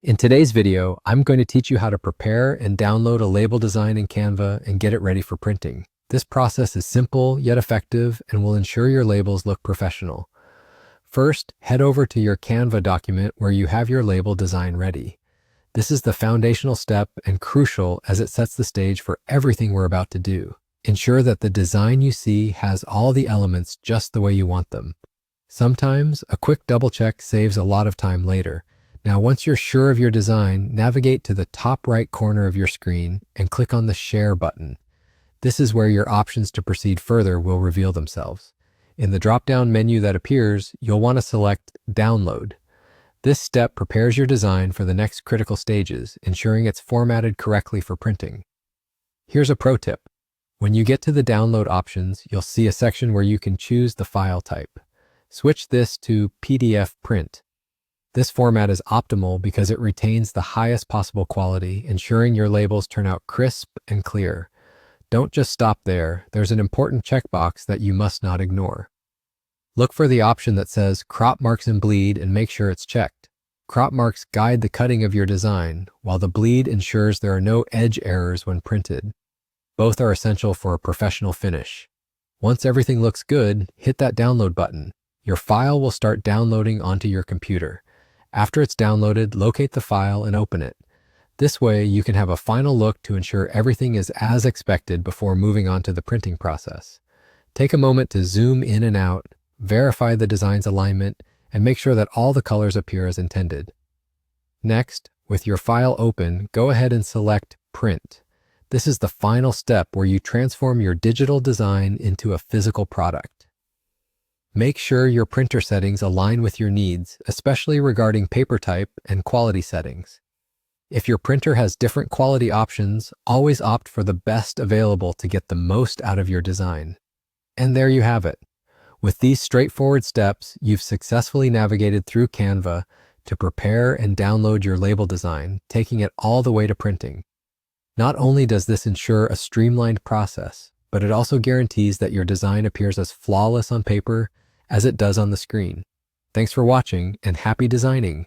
In today's video, I'm going to teach you how to prepare and download a label design in Canva and get it ready for printing. This process is simple yet effective and will ensure your labels look professional. First, head over to your Canva document where you have your label design ready. This is the foundational step and crucial as it sets the stage for everything we're about to do. Ensure that the design you see has all the elements just the way you want them. Sometimes a quick double check saves a lot of time later. Now, once you're sure of your design, navigate to the top right corner of your screen and click on the Share button. This is where your options to proceed further will reveal themselves. In the drop-down menu that appears, you'll want to select Download. This step prepares your design for the next critical stages, ensuring it's formatted correctly for printing. Here's a pro tip. When you get to the download options, you'll see a section where you can choose the file type. Switch this to PDF print. This format is optimal because it retains the highest possible quality, ensuring your labels turn out crisp and clear. Don't just stop there. There's an important checkbox that you must not ignore. Look for the option that says Crop Marks and Bleed and make sure it's checked. Crop marks guide the cutting of your design, while the bleed ensures there are no edge errors when printed. Both are essential for a professional finish. Once everything looks good, hit that download button. Your file will start downloading onto your computer. After it's downloaded, locate the file and open it. This way, you can have a final look to ensure everything is as expected before moving on to the printing process. Take a moment to zoom in and out, verify the design's alignment, and make sure that all the colors appear as intended. Next, with your file open, go ahead and select Print. This is the final step where you transform your digital design into a physical product. Make sure your printer settings align with your needs, especially regarding paper type and quality settings. If your printer has different quality options, always opt for the best available to get the most out of your design. And there you have it. With these straightforward steps, you've successfully navigated through Canva to prepare and download your label design, taking it all the way to printing. Not only does this ensure a streamlined process, but it also guarantees that your design appears as flawless on paper as it does on the screen. Thanks for watching and happy designing!